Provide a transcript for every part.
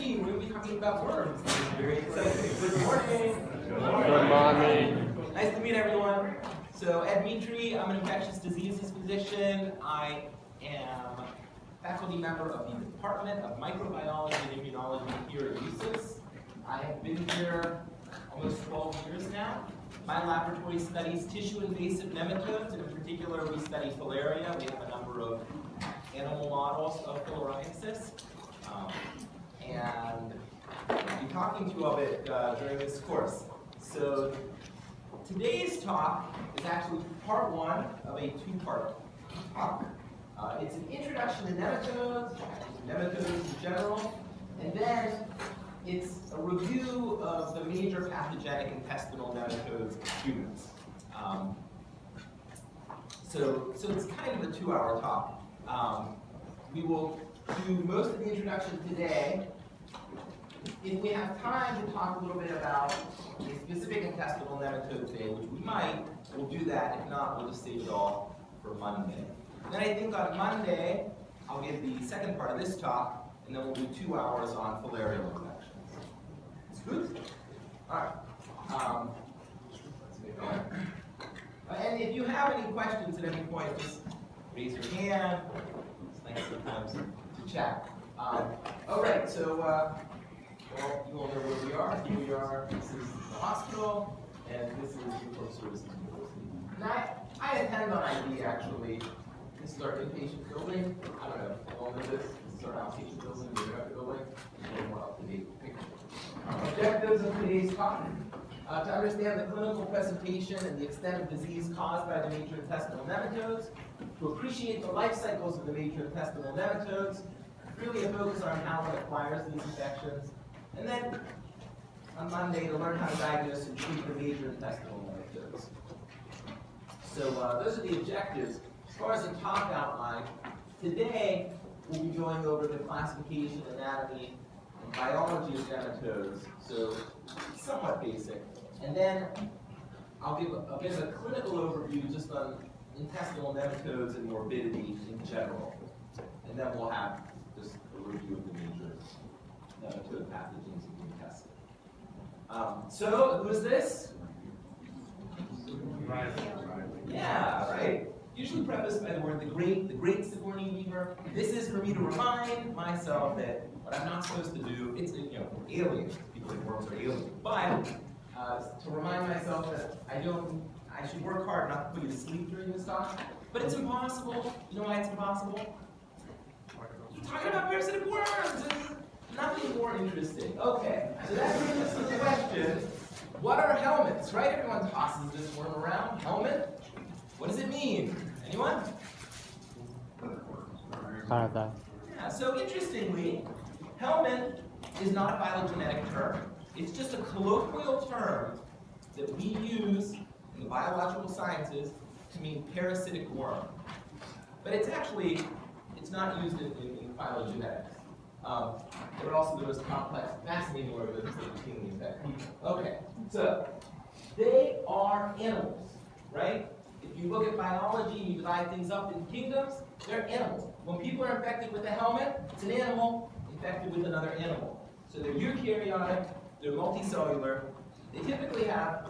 biology. We're going to be talking about worms. This is very exciting. Good morning. Good morning. Nice to meet everyone. So, Ed Mitri, I'm an infectious diseases physician. I am faculty member of the Department of Microbiology and Immunology here at UCIS. I have been here almost 12 years now. My laboratory studies tissue-invasive nematodes, and in particular, we study filaria. We have a number of animal models of filariasis. And I'll be talking to you a bit during this course. So today's talk is actually part one of a two-part talk. It's an introduction to nematodes in general, and then it's a review of the major pathogenic intestinal nematodes in humans. So it's kind of a 2-hour talk. We will do most of the introduction today. If we have time to talk a little bit about a specific intestinal nematode today, which we might, we'll do that. If not, we'll just save it all for Monday. And then I think on Monday, I'll give the second part of this talk, and then we'll do 2 hours on filarial infections. It's good? All right. Let's get going. And if you have any questions at any point, just raise your hand. It's nice sometimes to chat. All right, so well, you all know where we are. Here we are. This is the hospital, and this is the Court Services University. And I attend on ID, actually. This is our inpatient building. I don't know if you all know this. This is our outpatient building, the director building. A little more up-to-date picture. Objectives of today's talk. To understand the clinical presentation and the extent of disease caused by the major intestinal nematodes, to appreciate the life cycles of the major intestinal nematodes, really a focus on how one acquires these infections, and then on Monday to learn how to diagnose and treat the major intestinal nematodes. So those are the objectives. As far as the talk outline, today we'll be going over the classification, anatomy, and biology of nematodes, so somewhat basic. And then I'll give a bit of a clinical overview just on intestinal nematodes and morbidity in general. And then we'll have just a review of the major nematode pathogens in the intestine. So, who is this? Yeah, right. Usually prefaced by the word the great Sigourney Weaver. This is for me to remind myself that what I'm not supposed to do, it's, aliens, people think worms are aliens. But to remind myself that I should work hard not to put you to sleep during this talk. But it's impossible. You know why it's impossible? We're talking about parasitic worms. There's nothing more interesting. Okay, so that brings us to the question, what are helminths, right? Everyone tosses this worm around. Helminth? What does it mean? Anyone? Paradise. Yeah, so interestingly, helminth is not a phylogenetic term. It's just a colloquial term that we use in the biological sciences to mean parasitic worm. But it's not used in phylogenetics. They're also the most complex, fascinating organisms that routinely infect people. Okay, so they are animals, right? If you look at biology and you divide things up in kingdoms, they're animals. When people are infected with a helminth, it's an animal infected with another animal. So they're eukaryotic, they're multicellular, they typically have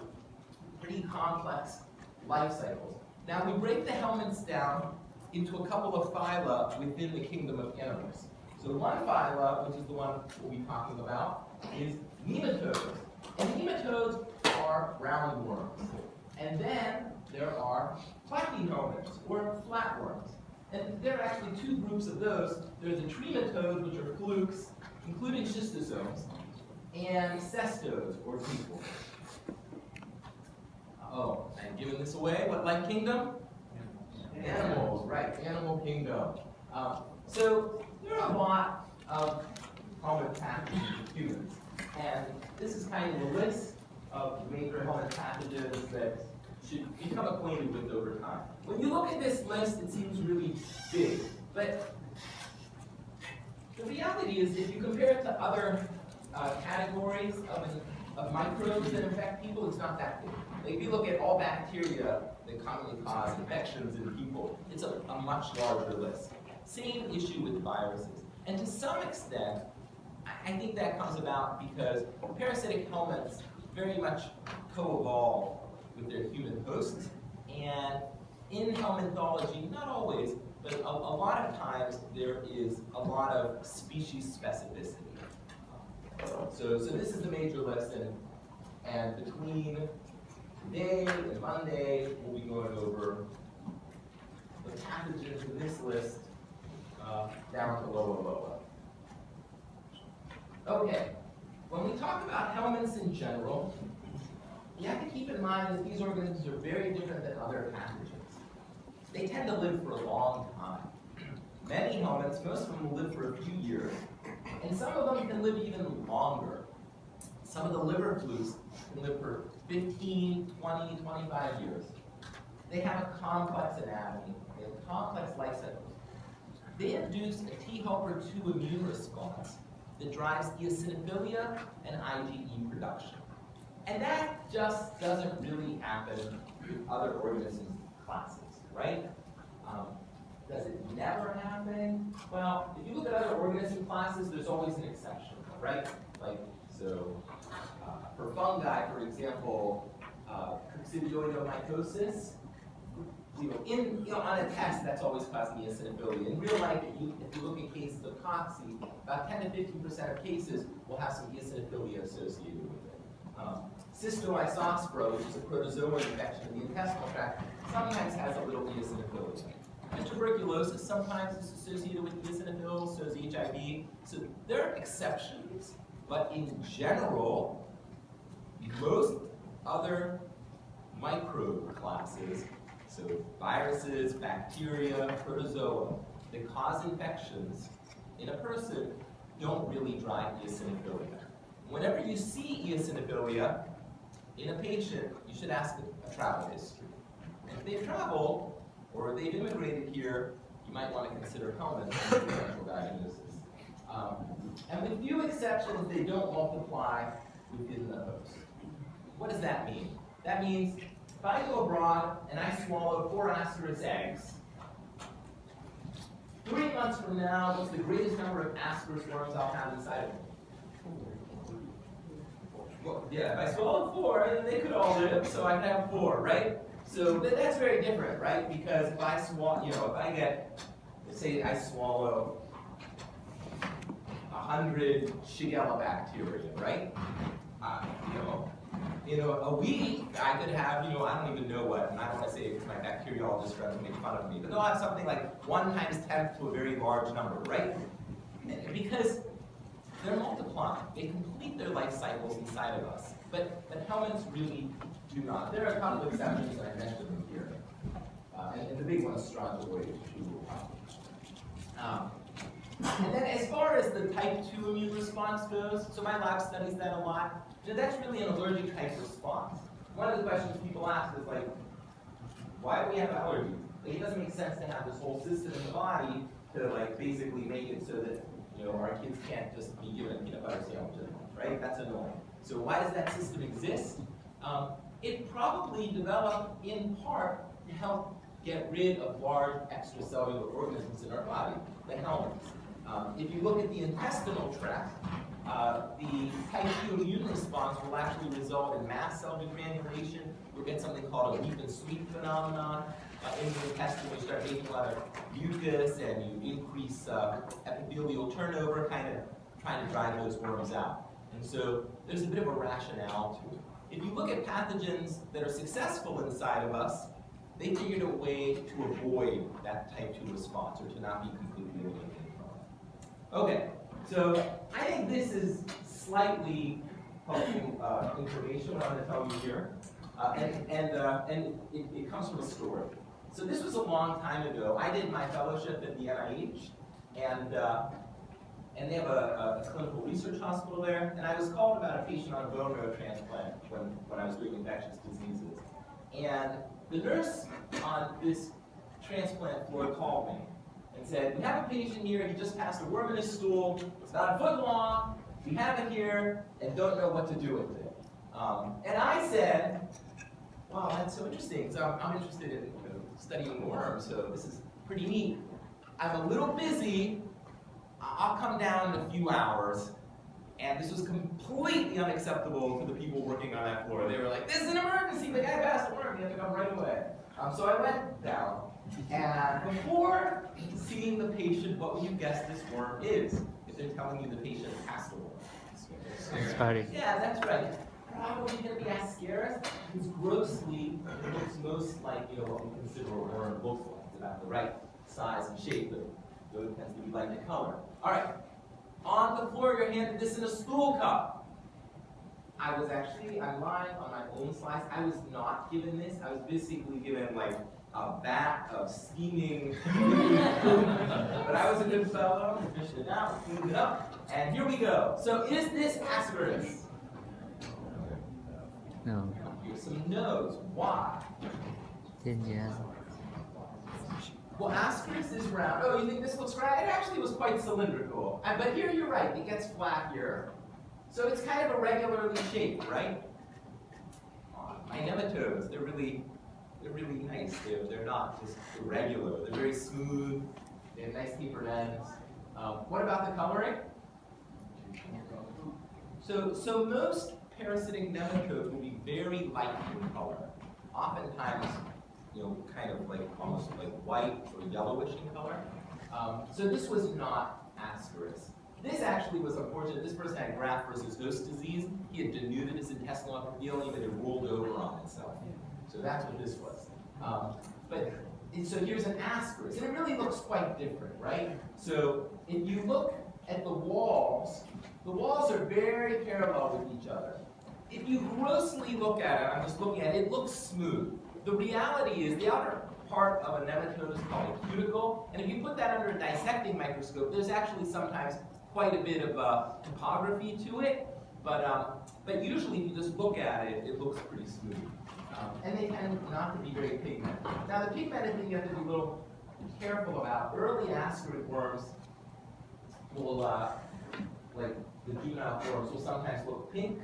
pretty complex life cycles. Now we break the helminths down into a couple of phyla within the kingdom of animals. So one phyla, which is the one we'll be talking about, is nematodes. And nematodes are roundworms. And then there are platyhelminths, or flatworms. And there are actually two groups of those. There's the trematodes, which are flukes, including schistosomes, and cestodes, or people. Oh, I'm giving this away. What life kingdom? Animals, right, animal kingdom. So there are a lot of helminth pathogens in humans. And this is kind of a list of major helminth pathogens that should become acquainted with over time. When you look at this list, it seems really big. But the reality is, if you compare it to other categories of microbes that infect people, it's not that big. Like if you look at all bacteria that commonly cause infections in people, it's a much larger list. Same issue with viruses. And to some extent, I think that comes about because parasitic helminths very much co-evolve with their human hosts, and in helminthology, not always, but a lot of times there is a lot of species specificity. So this is the major lesson, and between today and Monday, we'll be going over the pathogens in this list down to lower. Okay, when we talk about helminths in general, you have to keep in mind that these organisms are very different than other pathogens. They tend to live for a long time. Many helminths, most of them will live for a few years, and some of them can live even longer. Some of the liver flukes can live for 15, 20, 25 years. They have a complex anatomy. They have complex life cycles. They induce a T helper 2 immune response that drives eosinophilia and IgE production. And that just doesn't really happen with other organism classes, right? Does it never happen? Well, if you look at other organism classes, there's always an exception, right? For fungi, for example, coccidioidomycosis, on a test, that's always causing eosinophilia. In real life, if you look at cases of cocci, about 10 to 15% of cases will have some eosinophilia associated with it. Cystoisospora, which is a protozoa infection in the intestinal tract, sometimes has a little eosinophilia. And tuberculosis sometimes is associated with eosinophils, so is HIV. So there are exceptions, but in general, most other microbe classes, so viruses, bacteria, protozoa, that cause infections in a person don't really drive eosinophilia. Whenever you see eosinophilia in a patient, you should ask a travel history. And if they've traveled, or they've immigrated here, you might want to consider helminths as a potential diagnosis. And with few exceptions, they don't multiply within the host. What does that mean? That means if I go abroad and I swallow 4 Ascaris eggs, 3 months from now, what's the greatest number of Ascaris worms I'll have inside of me? Well, yeah, if I swallowed 4, then they could all live, so I can have 4, right? So that's very different, right? Because if I swallow, if I get, say I swallow 100 Shigella bacteria, right? A week I could have, I don't even know what, and I don't want to say if my bacteriologist friends will make fun of me, but they'll have something like 1 times 10th to a very large number, right? Because they're multiplying. They complete their life cycles inside of us. But helminths really do not. There are a couple of exceptions, and I mentioned them here. And the big one is strongyloids, which we will talk. And then as far as the type 2 immune response goes, so my lab studies that a lot. That's really an allergic type response. One of the questions people ask is like, why do we have allergies? Like, it doesn't make sense to have this whole system in the body to basically make it so that our kids can't just be given a peanut butter sandwich at lunch, right? That's annoying. So why does that system exist? It probably developed in part to help get rid of large extracellular organisms in our body, the helminths. If you look at the intestinal tract, the type 2 immune response will actually result in mast cell degranulation. You'll get something called a weep and sweep phenomenon. In the intestine, you start making a lot of mucus and you increase epithelial turnover, kind of trying to drive those worms out. And so there's a bit of a rationale to it. If you look at pathogens that are successful inside of us, they figured a way to avoid that type 2 response or to not be completely eliminated from it. Okay, so I think this is slightly helpful information what I'm going to tell you here. And it comes from a story. So this was a long time ago. I did my fellowship at the NIH, and they have a clinical research hospital there. And I was called about a patient on a bone marrow transplant when I was doing infectious diseases. And the nurse on this transplant floor called me and said, "We have a patient here. He just passed a worm in his stool. It's about 1 foot long. We have it here and don't know what to do with it." And I said, "Wow, that's so interesting. So I'm interested in studying worms, so this is pretty neat. I'm a little busy. I'll come down in a few hours And this was completely unacceptable to the people working on that floor. They were like, this is an emergency, the guy passed a worm, you have to come right away. So I went down, and before seeing the patient, what would you guess this worm is? If they're telling you the patient passed a worm. Sorry. Yeah, that's right. Probably going to be Ascaris, because grossly, it looks most like, what we consider a worm looks like. It's about the right size and shape, but it tends to be like the color. All right. On the floor, you're handed this in a stool cup. I'm lying on my own slice. I was not given this. I was basically given like a vat of steaming food. But I was a good fellow, fished it out, cleaned it up, and here we go. So is this Ascaris? No. Here's some no's. Why? Yeah. Well, Ascaris is round. Oh, you think this looks round? It actually was quite cylindrical. But here you're right, it gets flat here. So it's kind of irregularly shaped, right? My nematodes, they're really nice. They're not just irregular. They're very smooth. They have nice tapered ends. What about the coloring? So most parasitic nematodes will be very light in color. Oftentimes, kind of like almost like white or yellowish in color. So this was not Ascaris. This actually was unfortunate. This person had graft versus host disease. He had denuded his intestinal epithelium and it rolled over on itself. So that's what this was. So here's an Ascaris, and it really looks quite different, right? So if you look at the walls are very parallel with each other. If you grossly look at it, I'm just looking at it, it looks smooth. The reality is the outer part of a nematode is called a cuticle, and if you put that under a dissecting microscope, there's actually sometimes quite a bit of topography to it, but usually if you just look at it, it looks pretty smooth. And they tend not to be very pigmented. Now the pigmented thing you have to be a little careful about. Early Ascarid worms will, like the juvenile forms, will sometimes look pink,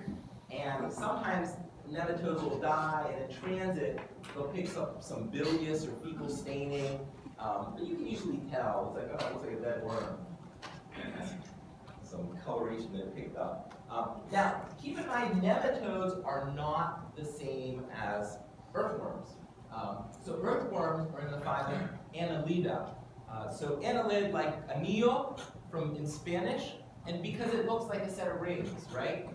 and sometimes nematodes will die, and in transit, they'll pick up some bilious or fecal staining, but you can usually tell. It's like, oh, it looks like a dead worm. Some coloration that it picked up. Now, keep in mind, nematodes are not the same as earthworms. So earthworms are in the phylum Annelida. So annelid, like anillo in Spanish, and because it looks like a set of rings, right?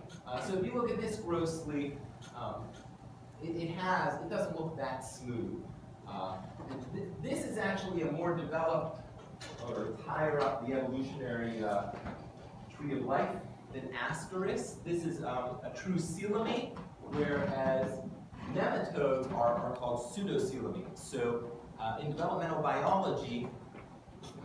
So if you look at this grossly, it doesn't look that smooth. This is actually a more developed, or higher up the evolutionary tree of life than Ascaris. This is a true coelomate, whereas nematodes are called pseudocoelomates. So in developmental biology,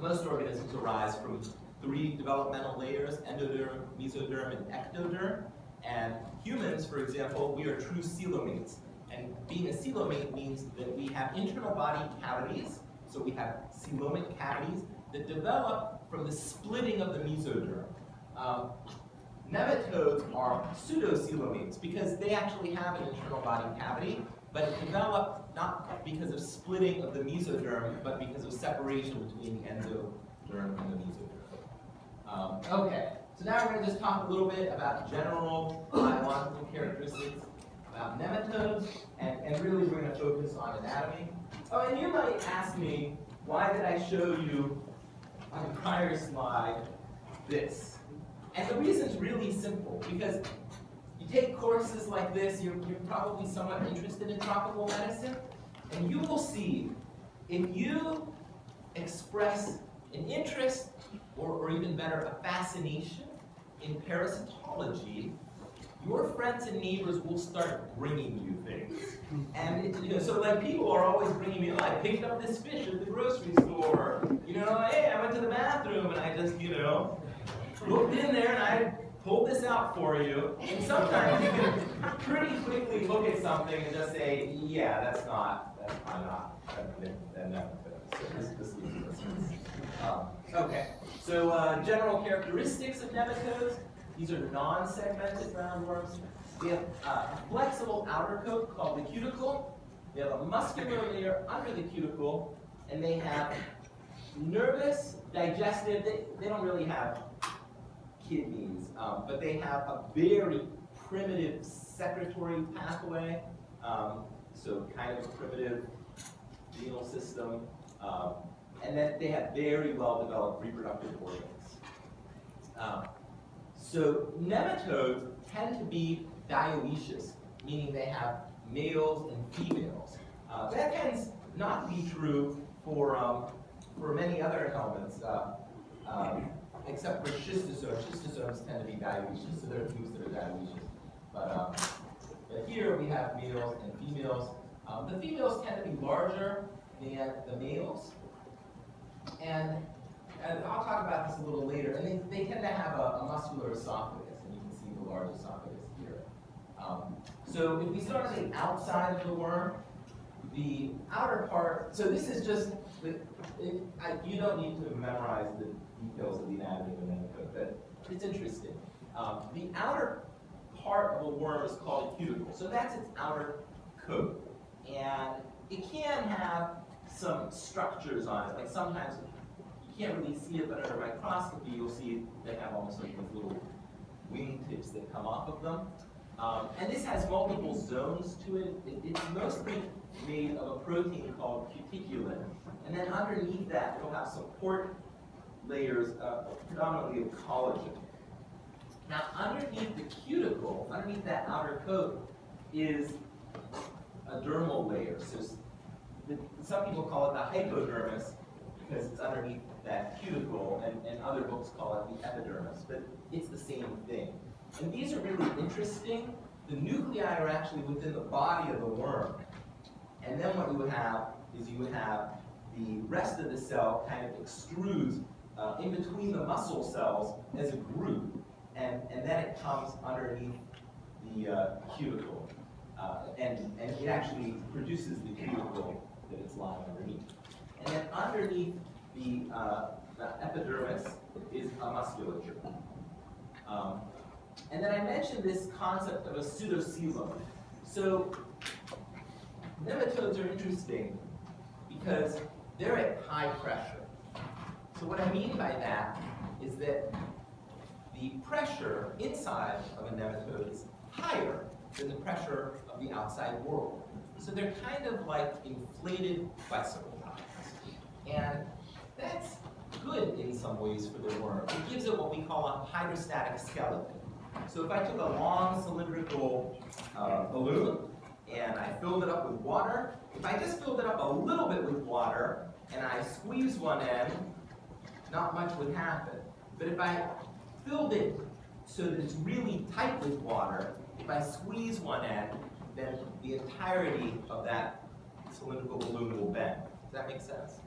most organisms arise from 3 developmental layers: endoderm, mesoderm, and ectoderm. And humans, for example, we are true coelomates. And being a coelomate means that we have internal body cavities, so we have coelomic cavities that develop from the splitting of the mesoderm. Nematodes are pseudocoelomates because they actually have an internal body cavity, but it developed not because of splitting of the mesoderm, but because of separation between the endoderm and the mesoderm. Okay, so now we're going to just talk a little bit about general biological characteristics about nematodes, and really we're going to focus on anatomy. Oh, and you might ask me, why did I show you on the prior slide this? And the reason's really simple, because you take courses like this, you're probably somewhat interested in tropical medicine, and you will see if you express an interest, or even better, a fascination in parasitology, your friends and neighbors will start bringing you things. And so like people are always bringing me, oh, I picked up this fish at the grocery store. Hey, I went to the bathroom and I just, looked in there and I pulled this out for you. And sometimes you can pretty quickly look at something and just say, yeah, that's not. Okay, so general characteristics of nematodes. These are non-segmented roundworms. They have a flexible outer coat called the cuticle. They have a muscular layer under the cuticle, and they have nervous, digestive. They don't really have kidneys, but they have a very primitive secretory pathway, so kind of a primitive renal system, and then they have very well-developed reproductive organs. So nematodes tend to be dioecious, meaning they have males and females. That tends not to be true for many other helminths, except for schistosomes. Schistosomes tend to be dioecious, so there are foods that are dioecious. But here we have males and females. The females tend to be larger than the males, and I'll talk about this a little later. And they tend to have a muscular esophagus, and you can see the large esophagus here. So if we start on the outside of the worm, the outer part, so this is just, you don't need to memorize the details of the anatomy of a nematode, but it's interesting. The outer part of a worm is called a cuticle, so that's its outer coat. And it can have some structures on it, like sometimes you can't really see it, but under microscopy you'll see they have almost like these little wingtips that come off of them. And this has multiple zones to it. It's mostly made of a protein called cuticulin. And then underneath that, it'll have support layers, predominantly of collagen. Now, underneath the cuticle, underneath that outer coat, is a dermal layer. So some people call it the hypodermis because it's underneath that cuticle, and other books call it the epidermis, but it's the same thing. And these are really interesting. The nuclei are actually within the body of the worm. And then what you would have is you would have the rest of the cell kind of extrudes in between the muscle cells as a group, and then it comes underneath the cuticle. And it actually produces the cuticle that it's lying underneath. And then underneath the epidermis is a musculature. And then I mentioned this concept of a pseudocoelom. So nematodes are interesting because they're at high pressure. So what I mean by that is that the pressure inside of a nematode is higher than the pressure of the outside world. So they're kind of like inflated bicycle tires. And that's good in some ways for the worm. It gives it what we call a hydrostatic skeleton. So if I took a long cylindrical balloon and I filled it up with water, if I just filled it up a little bit with water and I squeezed one end, not much would happen. But if I filled it so that it's really tight with water, if I squeeze one end, then the entirety of that cylindrical balloon will bend. Does that make sense?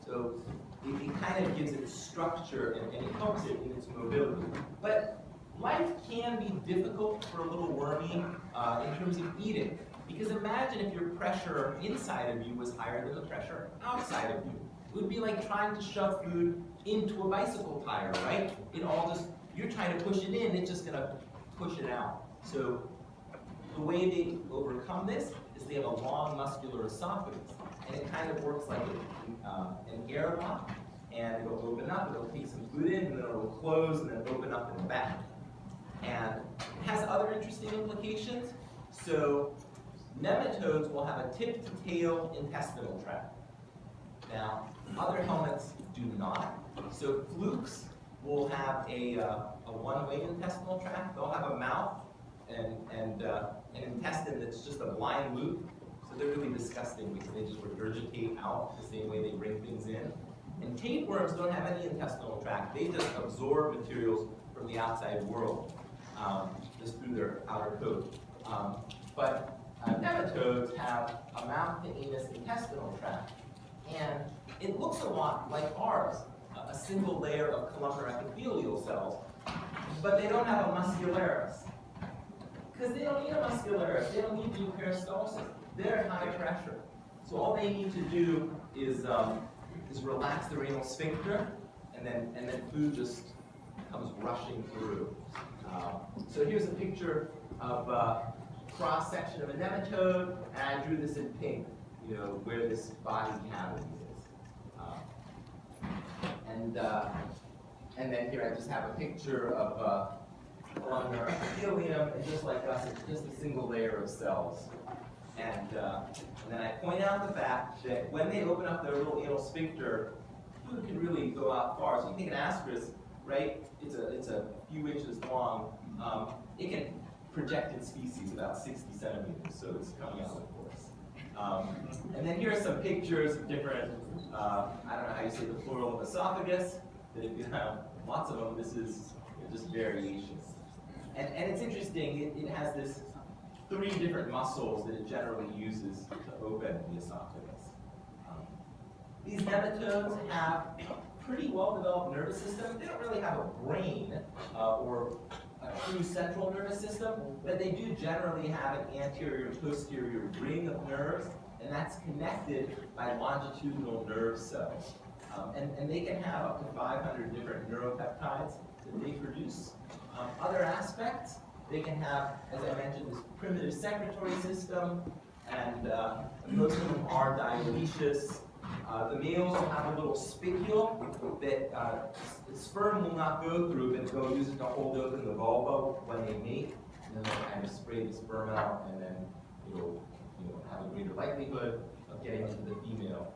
So it kind of gives it structure and it helps it in its mobility. But life can be difficult for a little wormy in terms of eating. Because imagine if your pressure inside of you was higher than the pressure outside of you. It would be like trying to shove food into a bicycle tire, right? It all just, you're trying to push it in, it's just gonna push it out. So the way they overcome this is they have a long muscular esophagus. And it kind of works like an airlock. And it'll open up, it'll take some food in, and then it'll close, and then open up in the back. And it has other interesting implications. So nematodes will have a tip-to-tail intestinal tract. Now, other helminths do not. So flukes will have a one-way intestinal tract. They'll have a mouth and an intestine that's just a blind loop. So they're really disgusting because they just regurgitate out the same way they bring things in. And tapeworms don't have any intestinal tract. They just absorb materials from the outside world just through their outer coat. But nematodes have a mouth to anus intestinal tract. And it looks a lot like ours, a single layer of columnar epithelial cells. But they don't have a muscularis. Because they don't need a muscularis. They don't need to do peristalsis. They're at high pressure. So all they need to do is relax the renal sphincter, and then food just comes rushing through. So here's a picture of a cross-section of a nematode, and I drew this in pink, you know, where this body cavity is. And then here I just have a picture of columnar epithelium, and just like us, it's just a single layer of cells. And then I point out the fact that when they open up their little anal sphincter, food can really go out far. So you think an ascaris, right? It's a few inches long. It can project its feces about 60 centimeters, so it's coming out, of course. And then here are some pictures of different, I don't know how you say the plural of esophagus, that if you have lots of them, this is just variations. And it's interesting, it has this 3 different muscles that it generally uses to open the esophagus. These nematodes have a pretty well-developed nervous system. They don't really have a brain or a true central nervous system, but they do generally have an anterior and posterior ring of nerves, and that's connected by longitudinal nerve cells. And they can have up to 500 different neuropeptides that they produce. Other aspects, they can have, as I mentioned, this primitive secretory system, and most of them are dioecious. The males will have a little spicule that the sperm will not go through, but they'll use it to hold open the vulva when they mate, and then they'll kind of spray the sperm out, and then it'll have a greater likelihood of getting into the female.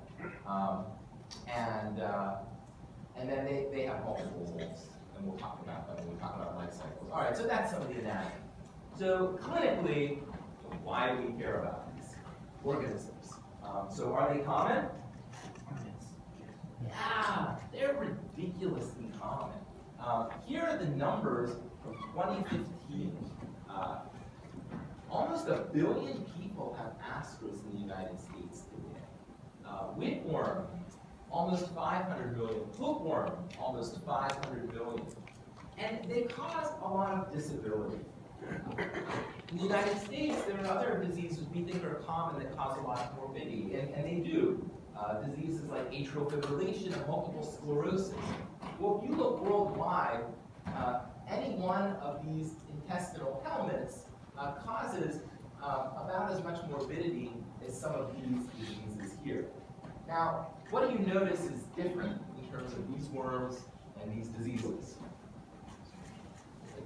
And then they have multiple holes, and we'll talk about that when we talk about life cycles. All right, so that's some of the anatomy. So clinically, why do we care about these organisms? So are they common? Yeah, they're ridiculously common. Here are the numbers from 2015. Almost 1 billion people have ascaris in the United States today. Whipworm, almost 500 million. Hookworm, almost 500 million. And they cause a lot of disability. In the United States, there are other diseases we think are common that cause a lot of morbidity, and they do. Diseases like atrial fibrillation and multiple sclerosis. Well, if you look worldwide, any one of these intestinal helminths causes about as much morbidity as some of these diseases here. Now, what do you notice is different in terms of these worms and these diseases?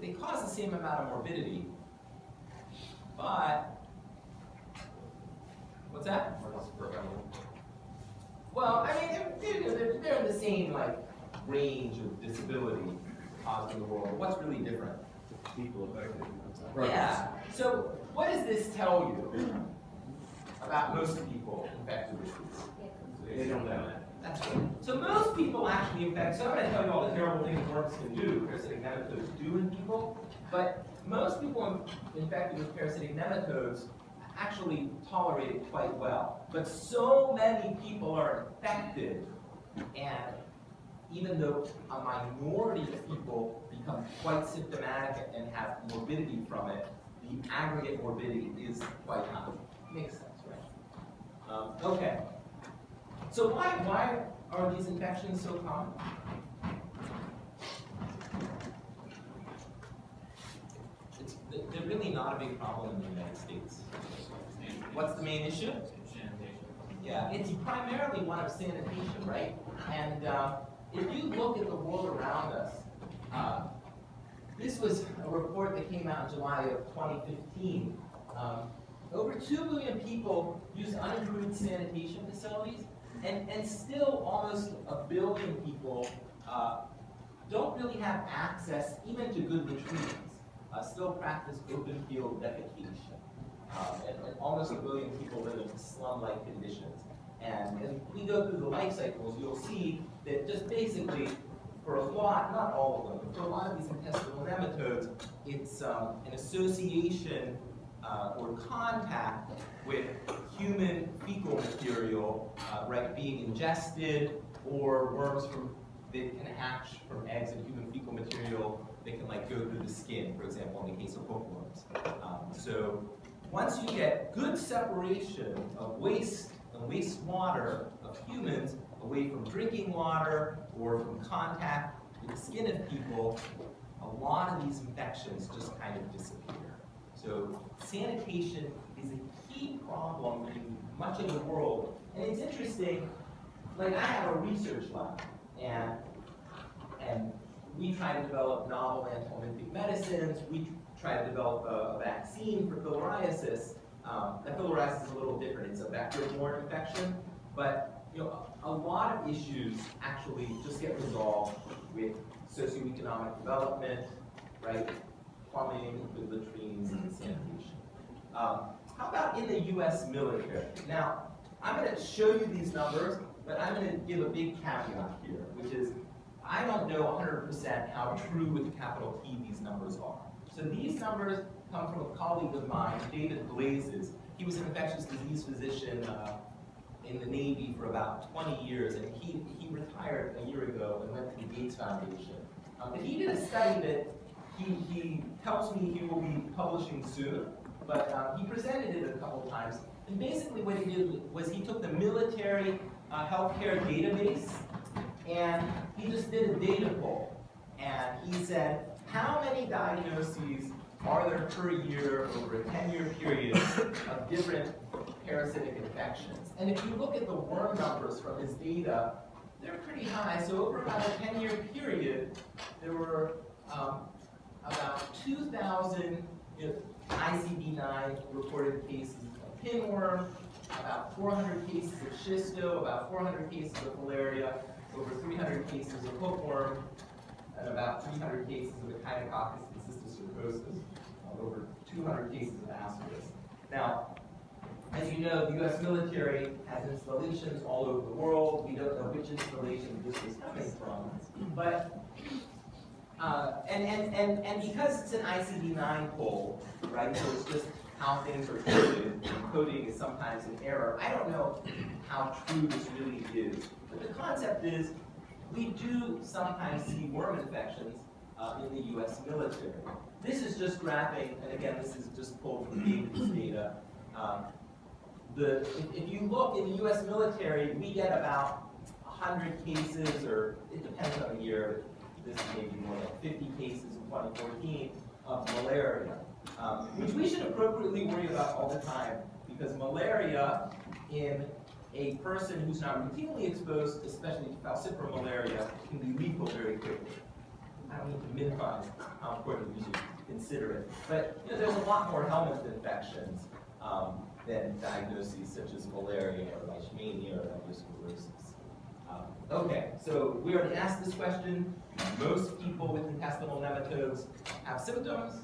They cause the same amount of morbidity, but what's that? Well, I mean, they're in the same range of disability caused in the world. What's really different? People affected. Yeah. So what does this tell you about most people infected with these? They don't know. That's right. So most people actually infect. So I'm going to tell you all the terrible things worms can do, parasitic nematodes do in people. But most people infected with parasitic nematodes actually tolerate it quite well. But so many people are infected, and even though a minority of people become quite symptomatic and have morbidity from it, the aggregate morbidity is quite high. Makes sense, right? Okay. So why are these infections so common? They're really not a big problem in the United States. What's the main issue? Yeah, it's primarily one of sanitation, right? And if you look at the world around us, this was a report that came out in July of 2015. Over 2 million people use unimproved sanitation facilities, and still almost 1 billion people don't really have access even to good latrines. Still practice open field defecation. And almost 1 billion people live in slum-like conditions. And as we go through the life cycles, you'll see that just basically, for a lot, not all of them, but for a lot of these intestinal nematodes, it's an association or contact with human fecal material, right, being ingested, or worms that can hatch from eggs and human fecal material that can go through the skin, for example, in the case of hookworms. So once you get good separation of waste and wastewater of humans away from drinking water or from contact with the skin of people, a lot of these infections just kind of disappear. So sanitation is a key problem in much of the world. And it's interesting, I have a research lab, and we try to develop novel anthelmintic medicines. We try to develop a vaccine for filariasis. And filariasis is a little different. It's a vector-borne infection, but a lot of issues actually just get resolved with socioeconomic development, right? Plumbing, good latrines, and sanitation. How about in the U.S. military? Now, I'm going to show you these numbers, but I'm going to give a big caveat here, which is I don't know 100% how true with a capital T these numbers are. So these numbers come from a colleague of mine, David Blazes. He was an infectious disease physician in the Navy for about 20 years, and he retired a year ago and went to the Gates Foundation. But he did a study that he tells me he will be publishing soon, but he presented it a couple times. And basically what he did was he took the military healthcare database and he just did a data poll. And he said, how many diagnoses are there per year over a 10-year period of different parasitic infections? And if you look at the worm numbers from his data, they're pretty high. So over about a 10-year period, there were about 2,000 ICD-9 reported cases of pinworm, about 400 cases of schisto, about 400 cases of malaria, over 300 cases of hookworm, and about 300 cases of echinococcus and cysticercosis, over 200 cases of ascaris. Now, as you know, the U.S. military has installations all over the world. We don't know which installation this is coming from, but and because it's an ICD-9 poll, right? So it's just how things are coded, and coding is sometimes an error. I don't know how true this really is, but the concept is we do sometimes see worm infections in the U.S. military. This is just graphing, and again, this is just pulled from David's data. If you look in the U.S. military, we get about 100 cases, or it depends on the year. This is maybe more like 50 cases in 2014 of malaria, which we should appropriately worry about all the time, because malaria in a person who's not routinely exposed, especially to falciparum malaria, can be lethal very quickly. I don't need to minimize how important we should consider it, but there's a lot more helminth infections than diagnoses such as malaria or leishmania or leptospirosis. Okay, so we already asked this question. Most people with intestinal nematodes have symptoms.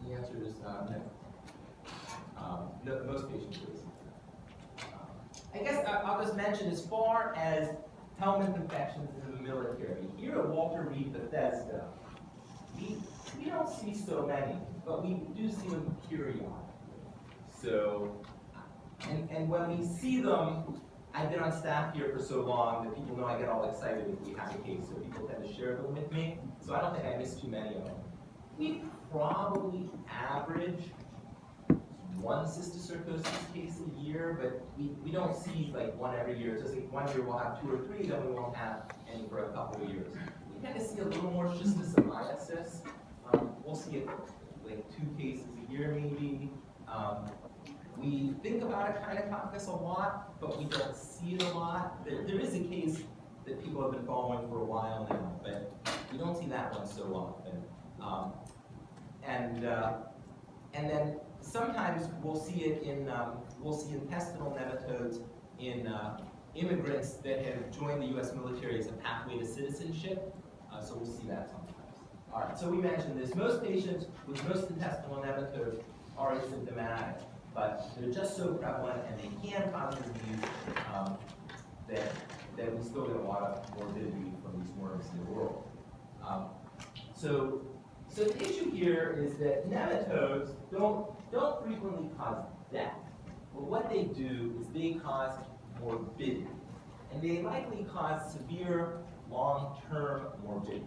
The answer is no. No, most patients do. I guess I'll just mention, as far as helminth infections in the military, here at Walter Reed Bethesda, we don't see so many, but we do see them periodically. So, and when we see them, I've been on staff here for so long that people know I get all excited if we have a case, so people tend to share them with me. So I don't think I miss too many of them. We probably average one cysticercosis case a year, but we don't see like one every year. It's just like one year we'll have 2 or 3, then we won't have any for a couple of years. We tend to see a little more schistosomiasis. We'll see it like 2 cases a year maybe. We think about echinococcus a lot, but we don't see it a lot. There is a case that people have been following for a while now, but we don't see that one so often. And then sometimes we'll see it in we'll see intestinal nematodes in immigrants that have joined the U.S. military as a pathway to citizenship. So we'll see that sometimes. All right. So we mentioned this. Most patients with most intestinal nematodes are asymptomatic, but they're just so prevalent and they can cause disease that we still get a lot of morbidity from these worms in the world. So the issue here is that nematodes don't frequently cause death. But what they do is they cause morbidity. And they likely cause severe long-term morbidity.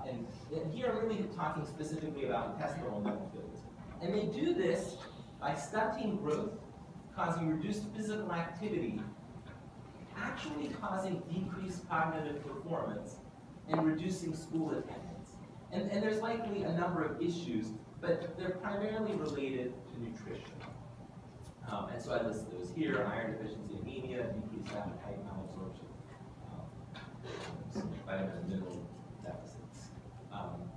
And here I'm really talking specifically about intestinal nematodes. And they do this by stunting growth, causing reduced physical activity, actually causing decreased cognitive performance, and reducing school attendance. And there's likely a number of issues, but they're primarily related to nutrition. And so I list those here: iron deficiency anemia, decreased appetite, malabsorption, vitamin and mineral deficits.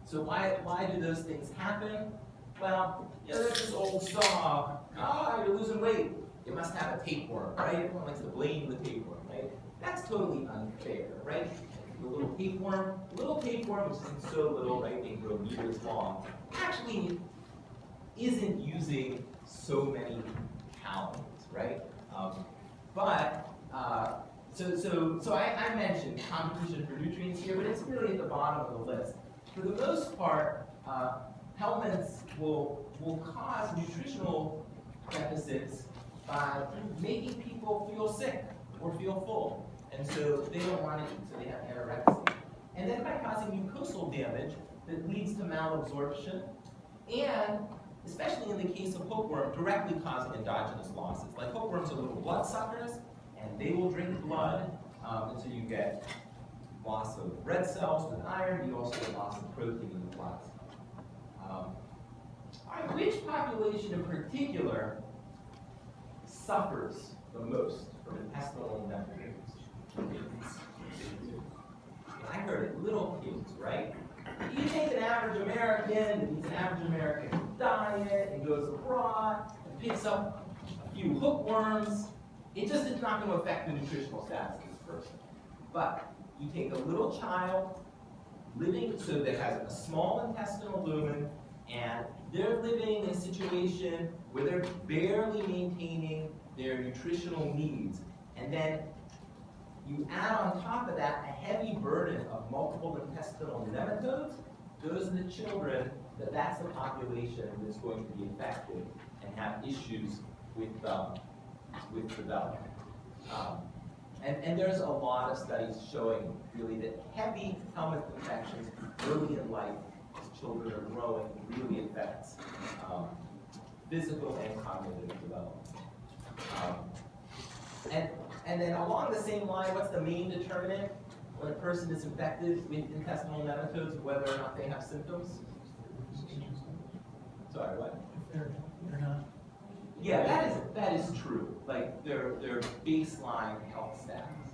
So why do those things happen? Well, there's this old song, you're losing weight. You must have a tapeworm, right? Everyone likes to blame the tapeworm, right? That's totally unfair, right? The little tapeworm, which isn't so little, right? They grow meters long, actually isn't using so many calories, right? So I mentioned competition for nutrients here, but it's really at the bottom of the list. For the most part, helminths will cause nutritional deficits by making people feel sick or feel full. And so they don't want to eat, so they have anorexia. And then by causing mucosal damage that leads to malabsorption, and especially in the case of hookworm, directly causing endogenous losses. Like hookworms are little bloodsuckers, and they will drink blood, and so you get loss of red cells with iron, you also get loss of protein in the blood. Which population in particular suffers the most from intestinal nematodes? I heard it, little kids, right? You take an average American that eats an average American diet and goes abroad and picks up a few hookworms. It just is not going to affect the nutritional status of this person. But you take a little child that has a small intestinal lumen, and they're living in a situation where they're barely maintaining their nutritional needs. And then you add on top of that a heavy burden of multiple intestinal nematodes. Those are the children that's the population that's going to be affected and have issues with development. And there's a lot of studies showing really that heavy helminth infections early in life, as children are growing, really affects physical and cognitive development. And then along the same line, what's the main determinant when a person is infected with intestinal nematodes of whether or not they have symptoms? Sorry, what? If they're not. Yeah, that is true. Like their baseline health status.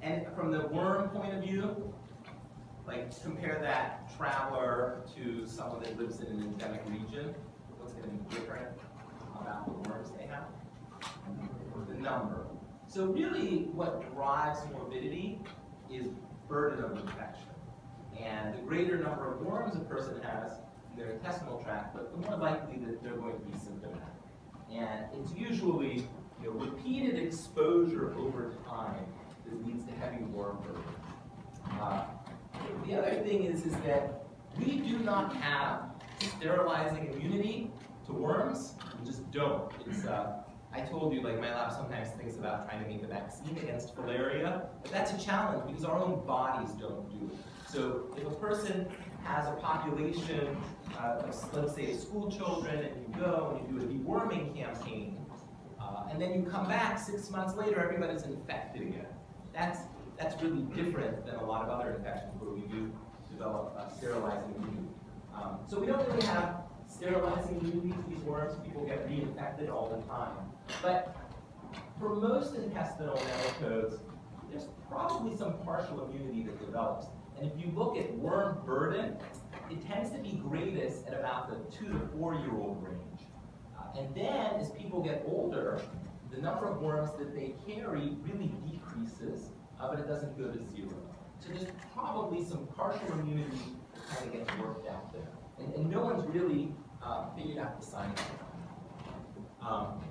And from the worm point of view, like compare that traveler to someone that lives in an endemic region. What's going to be different about the worms they have? The number. So really what drives morbidity is burden of infection. And the greater number of worms a person has in their intestinal tract, the more likely that they're going to be symptomatic. And it's usually repeated exposure over time that leads to heavy worm burden. The other thing is that we do not have sterilizing immunity to worms. We just don't. I told you, like, my lab sometimes thinks about trying to make a vaccine against filaria, but that's a challenge because our own bodies don't do it. So if a person has a population of, let's say, school children, and you go and you do a deworming campaign, and then you come back 6 months later, everybody's infected again. That's really different than a lot of other infections where we do develop sterilizing immunity. So we don't really have sterilizing immunity to these worms. People get reinfected all the time. But for most intestinal nematodes, there's probably some partial immunity that develops. And if you look at worm burden, it tends to be greatest at about the 2 to 4-year-old range. And then as people get older, the number of worms that they carry really decreases, but it doesn't go to 0. So there's probably some partial immunity that kind of gets worked out there. And no one's really figured out the science behind it.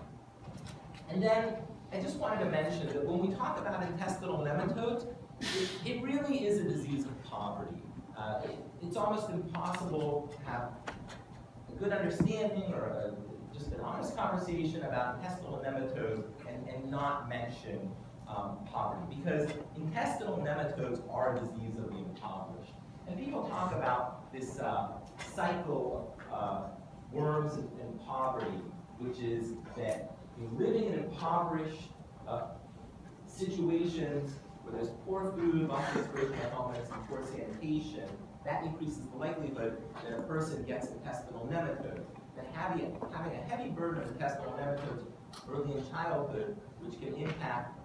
And then I just wanted to mention that when we talk about intestinal nematodes, it really is a disease of poverty. It's almost impossible to have a good understanding or just an honest conversation about intestinal nematodes and not mention poverty, because intestinal nematodes are a disease of the impoverished. And people talk about this cycle of worms and poverty, which is that living in impoverished situations where there's poor food, lots of respirational elements, and poor sanitation, that increases the likelihood that a person gets intestinal nematodes. And having a heavy burden of intestinal nematodes early in childhood, which can impact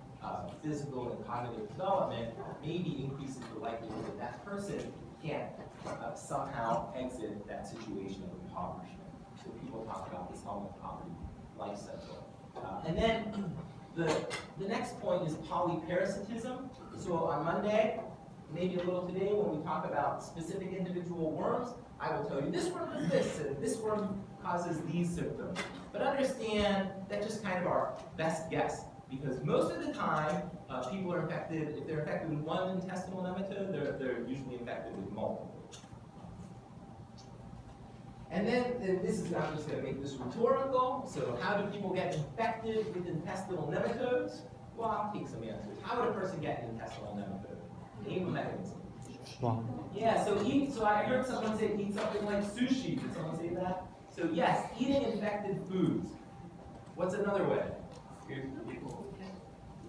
physical and cognitive development, maybe increases the likelihood that that person can't somehow exit that situation of impoverishment. So people talk about this element of poverty life cycle. And then the next point is polyparasitism. So on Monday, maybe a little today, when we talk about specific individual worms, I will tell you this worm does this, and this worm causes these symptoms. But understand that's just kind of our best guess, because most of the time, people are infected, if they're infected with one intestinal nematode, they're usually infected with multiple. And then this is, I'm just going to make this rhetorical. So how do people get infected with intestinal nematodes? Well, I'll take some answers. How would a person get an intestinal nematode? Name a mechanism. Yeah, so I heard someone say eat something like sushi. Did someone say that? So yes, eating infected foods. What's another way?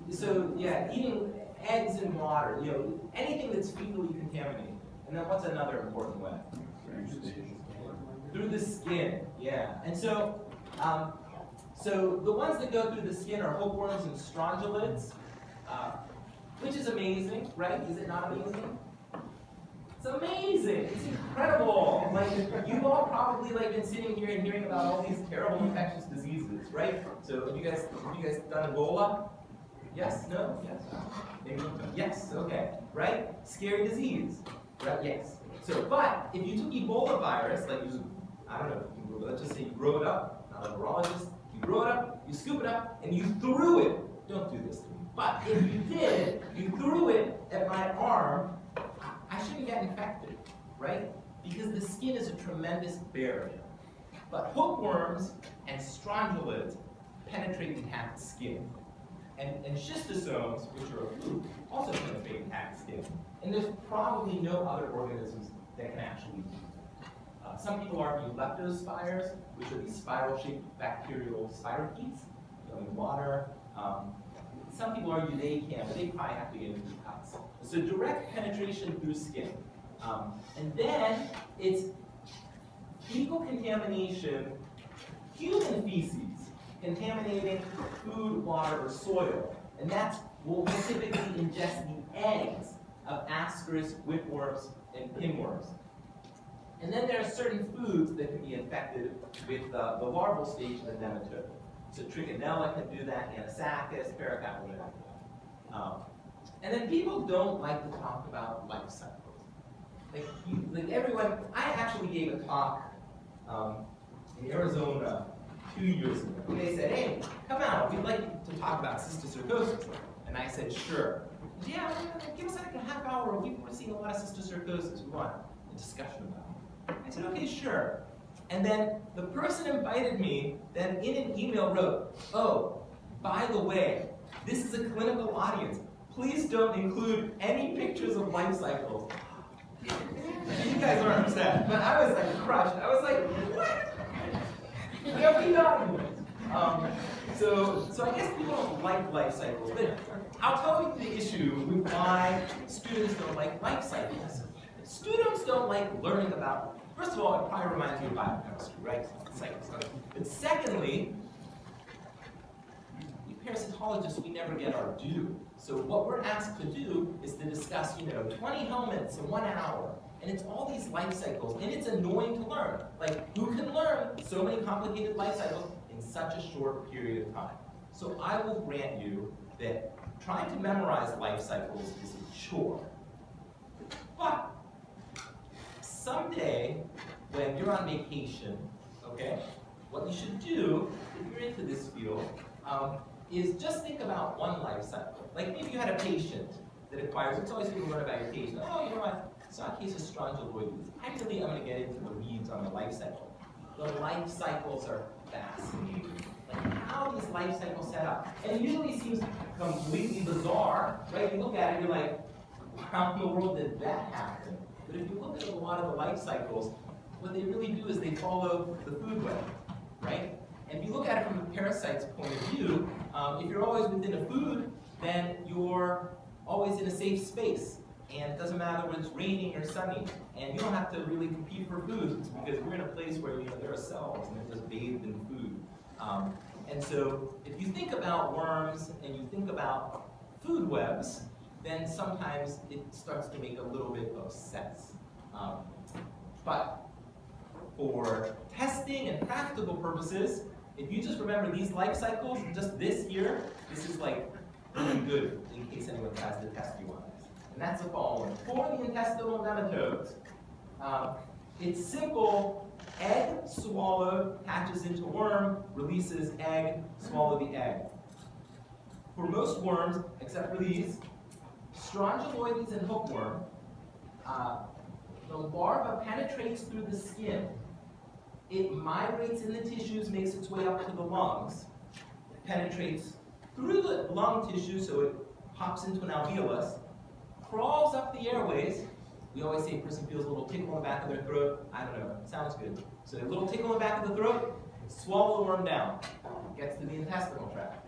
So yeah, eating eggs and water, anything that's fecally contaminated. And then what's another important way? Through the skin, yeah. And so, so the ones that go through the skin are hookworms and strongylids, which is amazing, right? Is it not amazing? It's amazing. It's incredible. Like, you've all probably been sitting here and hearing about all these terrible infectious diseases, right? So have you guys done Ebola? Yes? No? Yes? Maybe? Yes. Okay. Right? Scary disease. Right? Yes. So, but if you took Ebola virus, I don't know, let's just say you grow it up, not a virologist, you grow it up, you scoop it up, and you threw it. Don't do this to me. But if you did, you threw it at my arm, I shouldn't get infected, right? Because the skin is a tremendous barrier. But hookworms and strongylids penetrate intact skin. And schistosomes, which are a fluke, also penetrate intact skin. And there's probably no other organisms that can actually do that. Some people argue leptospires, which are these spiral-shaped bacterial spirochetes in water. Some people argue they can, but they probably have to get into cuts. So direct penetration through skin. And then it's fecal contamination, human feces, contaminating food, water, or soil. And that's what will typically ingest the eggs of ascaris, whipworms, and pinworms. And then there are certain foods that can be infected with the larval stage of the nematode. So trichinella can do that, anisakis, paracapolin. And then people don't like to talk about life cycles. Like everyone, I actually gave a talk in Arizona 2 years ago. And they said, hey, come out, we'd like to talk about cysticercosis. And I said, sure. Yeah, give us like a half hour. We're seeing a lot of cysticercosis. We want a discussion about it. I said, okay, sure. And then the person invited me, then in an email wrote, oh, by the way, this is a clinical audience. Please don't include any pictures of life cycles. You guys aren't upset, but I was like crushed. I was like, what? There'll be documents. So I guess people don't like life cycles, but I'll tell you the issue with why students don't like life cycles. Students don't like learning about, first of all, it probably reminds you of biochemistry, right? Cycles. But secondly, we parasitologists, we never get our due. So what we're asked to do is to discuss, 20 helminths in 1 hour. And it's all these life cycles, and it's annoying to learn. Like, who can learn so many complicated life cycles in such a short period of time? So I will grant you that trying to memorize life cycles is a chore. But someday, when you're on vacation, okay, what you should do, if you're into this field, is just think about one life cycle. Like maybe you had a patient that acquires, it's always good to learn about your patient. Oh, you know what? It's not a case of strongyloides. Actually, I'm going to get into the weeds on the life cycle. The life cycles are fascinating. Like how these life cycles set up. And it usually seems completely bizarre, right? You look at it, you're like, how in the world did that happen? But if you look at a lot of the life cycles, what they really do is they follow the food web, right? And if you look at it from the parasite's point of view, if you're always within a food, then you're always in a safe space. And it doesn't matter whether it's raining or sunny. And you don't have to really compete for food because we're in a place where there are cells and they're just bathed in food. And so if you think about worms and you think about food webs, then sometimes it starts to make a little bit of sense. But for testing and practical purposes, if you just remember these life cycles, just this here, this is like really good in case anyone tries to test you on this. And that's the following. For the intestinal nematodes, it's simple. Egg swallowed, hatches into worm, releases egg, swallow the egg. For most worms, except for these, Strongyloides and hookworm, the larva penetrates through the skin. It migrates in the tissues, makes its way up to the lungs, penetrates through the lung tissue, so it hops into an alveolus, crawls up the airways. We always say a person feels a little tickle in the back of their throat. I don't know, sounds good. So a little tickle in the back of the throat, swallow the worm down, gets to the intestinal tract.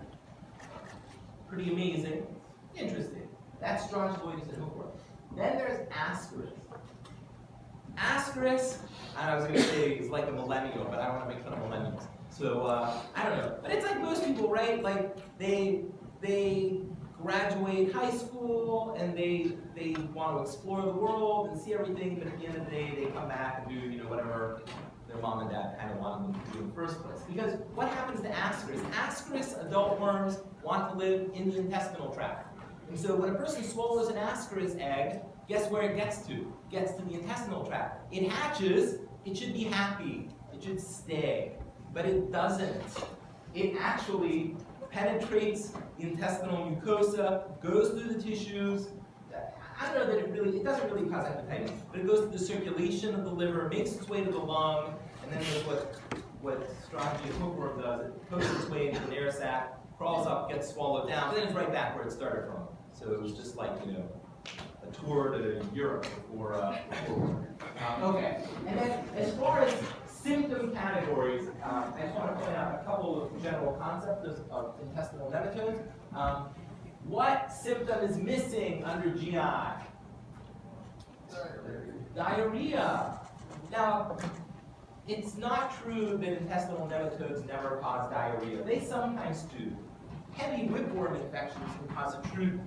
Pretty amazing, interesting. That's Strongyloides and hookworm. Then there's Ascaris. Ascaris, I was going to say it's like a millennial, but I don't want to make fun of millennials. So I don't know. But it's like most people, right? Like they graduate high school and they want to explore the world and see everything, but at the end of the day, they come back and do whatever their mom and dad kind of wanted them to do in the first place. Because what happens to Ascaris? Ascaris adult worms want to live in the intestinal tract. And so when a person swallows an Ascaris egg, guess where it gets to? It gets to the intestinal tract. It hatches, it should be happy, it should stay, but it doesn't. It actually penetrates the intestinal mucosa, goes through the tissues. I don't know that it doesn't really cause hepatitis, but it goes through the circulation of the liver, makes its way to the lung, and then there's what Strongy and hookworm does. It pokes its way into the air sac, crawls up, gets swallowed down, and then it's right back where it started from. So it was just like, a tour to Europe before okay, and then as far as symptom categories, I just want to point out a couple of general concepts of intestinal nematodes. What symptom is missing under GI? Diarrhea. Now, it's not true that intestinal nematodes never cause diarrhea. They sometimes do. Heavy whipworm infections can cause a true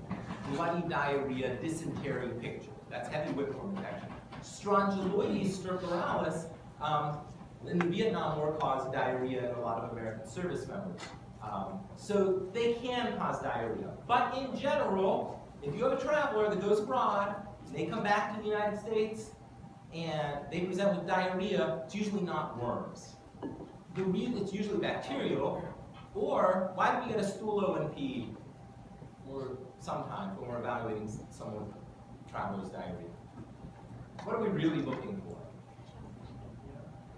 bloody diarrhea, dysentery picture. That's heavy whipworm infection. Strongyloides stercoralis in the Vietnam War caused diarrhea in a lot of American service members. So they can cause diarrhea. But in general, if you have a traveler that goes abroad, and they come back to the United States, and they present with diarrhea, it's usually not worms. It's usually bacterial, or why do we get a stool O&P or sometimes when we're evaluating someone with traveler's diarrhea? What are we really looking for?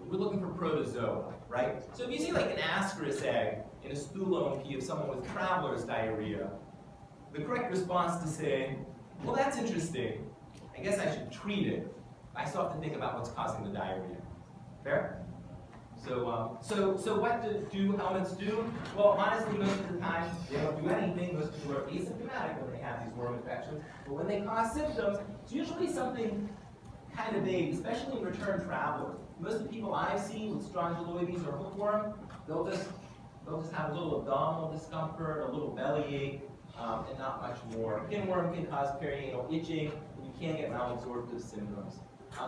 We're looking for protozoa, right? So if you see like an Ascaris egg in a stool O&P of someone with traveler's diarrhea, the correct response to say, well, that's interesting. I guess I should treat it. I still have to think about what's causing the diarrhea. Fair? So what do helminths do? Well, honestly, most of the time, they don't do anything. Most people are asymptomatic when they have these worm infections. But when they cause symptoms, it's usually something kind of vague, especially in return travelers. Most of the people I've seen with Strongyloides or hookworm, they'll just have a little abdominal discomfort, a little bellyache, and not much more. Pinworm can cause perianal itching, and you can get malabsorptive syndromes.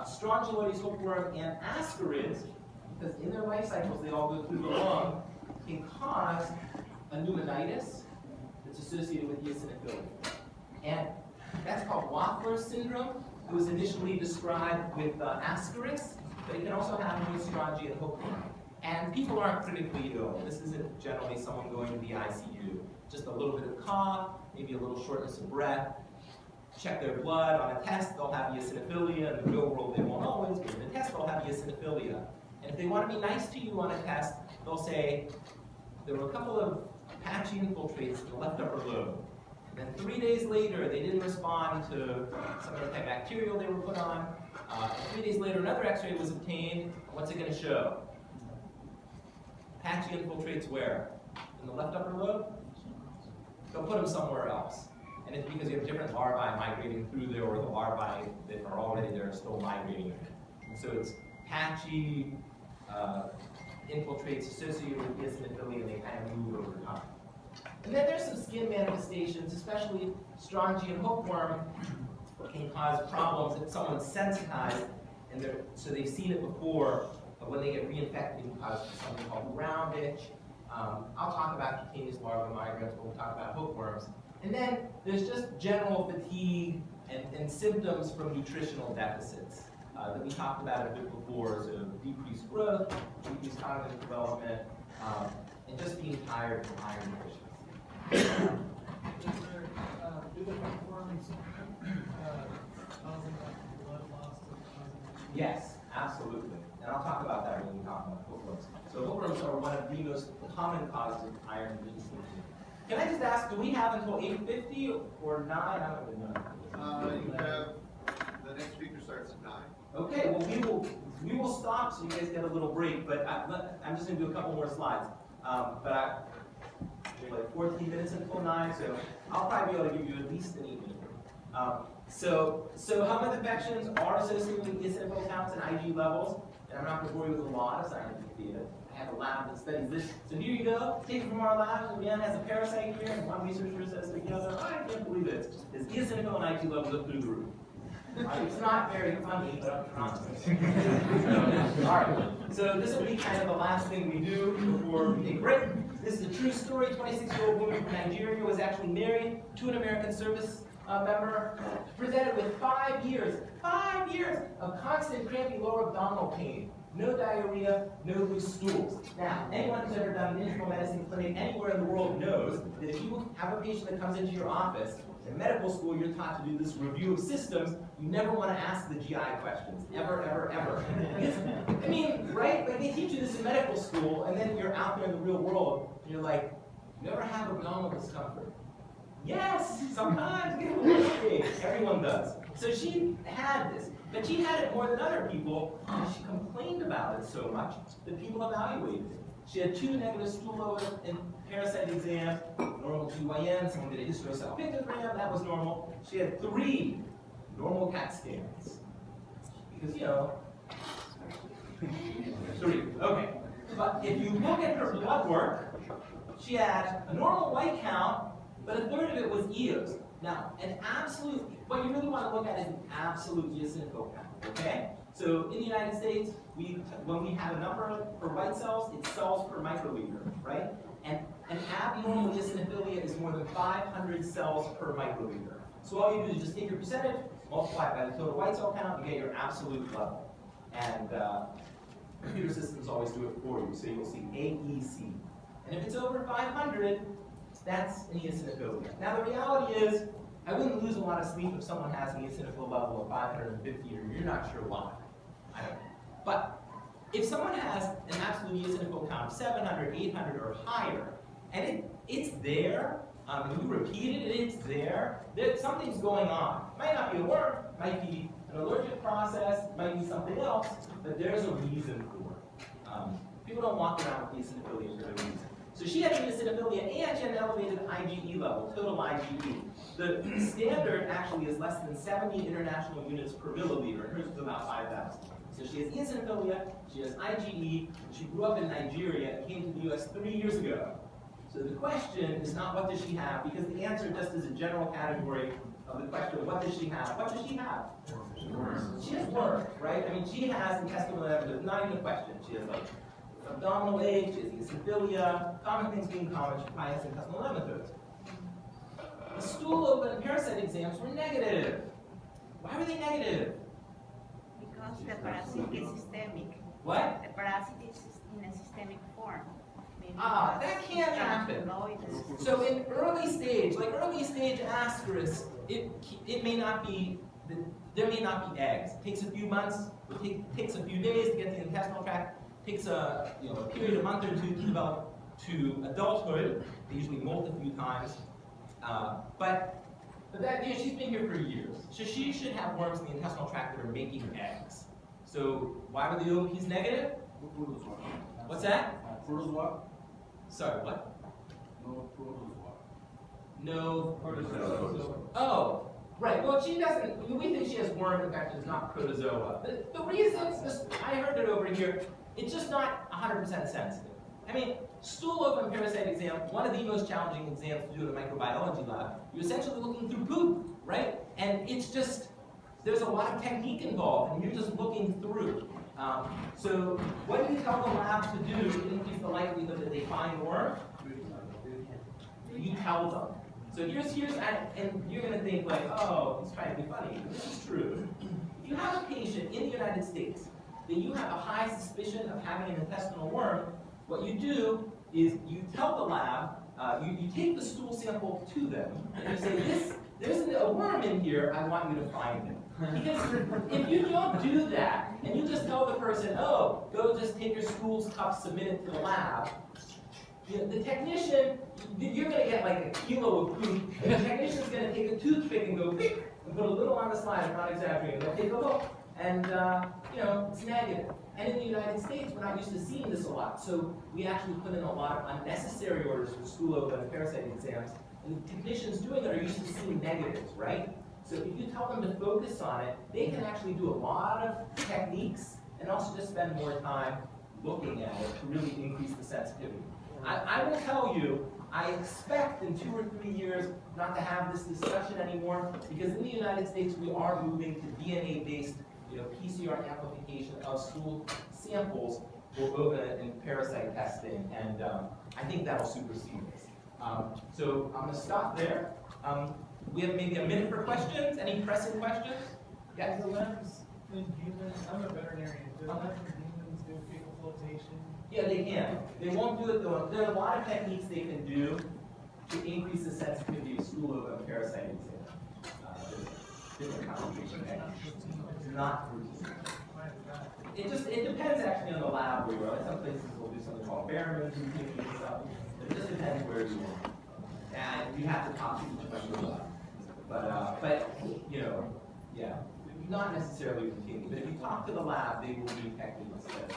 Strongyloides, hookworm, and Ascaris, because in their life cycles they all go through the lung, can cause a pneumonitis that's associated with eosinophilia. And that's called Waffler syndrome. It was initially described with Ascaris, but it can also happen with Strongy and hookworm. And people aren't critically ill. This isn't generally someone going to the ICU. Just a little bit of cough, maybe a little shortness of breath. Check their blood on a test, they'll have eosinophilia. In the real world, they won't always, but in the test, they'll have eosinophilia. And if they want to be nice to you on a test, they'll say, there were a couple of patchy infiltrates in the left upper lobe. And then 3 days later, they didn't respond to some antibacterial they were put on. And 3 days later, another x-ray was obtained. What's it going to show? Patchy infiltrates where? In the left upper lobe? They'll put them somewhere else. And it's because you have different larvae migrating through there, or the larvae that are already there are still migrating. And so it's patchy infiltrates associated with eosinophilia, and they kind of move over time. And then there's some skin manifestations, especially Strongy and hookworm can cause problems if someone's sensitized and so they've seen it before, but when they get reinfected, it can cause something called round itch. I'll talk about cutaneous larval migrants when we talk about hookworms. And then there's just general fatigue and symptoms from nutritional deficits that we talked about a bit before, so decreased growth, decreased cognitive development, and just being tired from iron deficiency. Do the hookworms causing like blood loss or causing? Yes, absolutely. And I'll talk about that when we talk about hookworms. So hookworms are one of the most common causes of iron deficiency. Can I just ask, do we have until 8:50 or 9? I don't even know. You have, the next speaker starts at 9. Okay, well we will stop so you guys get a little break, but I'm just going to do a couple more slides. There's like 14 minutes until 9, so I'll probably be able to give you at least an evening. So helminth infections are associated with eosinophil counts and IG levels, and I'm not going to bore you with a lot of scientific data. I have a lab that studies this. So here you go, take it from our lab. Again, has a parasite here, and one researcher says together, I can't believe it. His eosinophil and IG levels up through the roof. It's not very funny, but I'm trying. All right, so this will be kind of the last thing we do before we take a break. This is a true story. 26-year-old woman from Nigeria was actually married to an American service member, presented with 5 years of constant crampy lower abdominal pain. No diarrhea, no loose stools. Now, anyone who's ever done an internal medicine clinic anywhere in the world knows that if you have a patient that comes into your office, in medical school you're taught to do this review of systems, you never want to ask the GI questions. Ever, ever, ever. I mean, right? Like they teach you this in medical school, and then you're out there in the real world, and you're like, you ever have abdominal discomfort? Yes, sometimes. Everyone does. So she had this, but she had it more than other people, and she complained about it so much that people evaluated it. She had 2 negative stool odor and parasite exams, normal GYN, someone did a hysterosalpingogram, that was normal. She had 3 normal CAT scans. Because, you know, 3, okay. But if you look at her blood work, she had a normal white count, but a third of it was EOs. Now, what you really want to look at is an absolute eosinophil count, okay? So in the United States, when we have a number for white cells, it's cells per microliter, right? And an abnormal eosinophilia is more than 500 cells per microliter. So all you do is just take your percentage, multiply it by the total white cell count, and get your absolute level. And computer systems always do it for you, so you'll see AEC. And if it's over 500, that's an eosinophilia. Now the reality is, I wouldn't lose a lot of sleep if someone has an eosinophil level of 550 or you're not sure why. I don't know. But if someone has an absolute eosinophil count of 700, 800, or higher, and it's there, and you repeat it, and it's there, something's going on. It might not be a worm, it might be an allergic process, it might be something else, but there's a reason for it. People don't walk around with eosinophilia for no reason. So she had eosinophilia and she had an elevated IgE level, total IgE. The standard actually is less than 70 international units per milliliter, and hers is about 5,000. So she has eosinophilia, she has IgE, she grew up in Nigeria and came to the US 3 years ago. So the question is not what does she have, because the answer just is a general category of the question, what does she have? What does she have? She has worms, right? I mean, she has intestinal nematodes, not even a question. She has like abdominal ache, she has eosinophilia, common things being common, she probably has intestinal nematodes. The stool open parasite exams were negative. Why were they negative? Because the parasite is systemic. What? The parasite is in a systemic form. That can't happen. So in early stage, like early stage ascaris, it may not be, there may not be eggs. It takes a few months, it takes a few days to get the intestinal tract. It takes a period, a month or two to develop to adulthood. They usually molt a few times. But that, she's been here for years. So she should have worms in the intestinal tract that are making eggs. So why were the OPs negative? What's that? Sorry, what? No protozoa. Oh, right. Well, she doesn't. We think she has worm infections, not protozoa. The reason is just, I heard it over here. It's just not 100% sensitive. I mean, stool open parasite exam, one of the most challenging exams to do in a microbiology lab. You're essentially looking through poop, right? And it's just there's a lot of technique involved, and you're just looking through. So what do you tell the lab to do to increase the likelihood that they find worm? You tell them. So here's and you're going to think like, oh, he's trying to be funny. This is true. If you have a patient in the United States that you have a high suspicion of having an intestinal worm, what you do is you tell the lab, you take the stool sample to them, and you say, there's a worm in here, I want you to find it. Because if you don't do that, and you just tell the person, oh, go just take your stool's cup, submit it to the lab, the technician, you're going to get like a kilo of poop, and the technician's going to take a toothpick and go pick, and put a little on the slide, I'm not exaggerating, they'll take a look, and it's negative. And in the United States, we're not used to seeing this a lot, so we actually put in a lot of unnecessary orders for stool open and parasite exams, and the technicians doing it are used to seeing negatives, right? So if you tell them to focus on it, they can actually do a lot of techniques and also just spend more time looking at it to really increase the sensitivity. I will tell you, I expect in 2 or 3 years not to have this discussion anymore, because in the United States we are moving to DNA-based PCR amplification of stool samples for oven and parasite testing, and I think that'll supersede this. So I'm going to stop there. We have maybe a minute for questions. Any pressing questions? Yes? The labs in humans, I'm a veterinarian, do the labs in humans do fecal flotation? Yeah, they can. They won't do it though. There are a lot of techniques they can do to increase the sensitivity of stool oven and parasite exam. Different concentration techniques. It's not routine. It depends actually on the lab where you are. Some places will do something called Behrman's routine and stuff. It just depends where you are. And you have to talk to each member. But yeah, not necessarily routine. But if you talk to the lab, they will do techniques that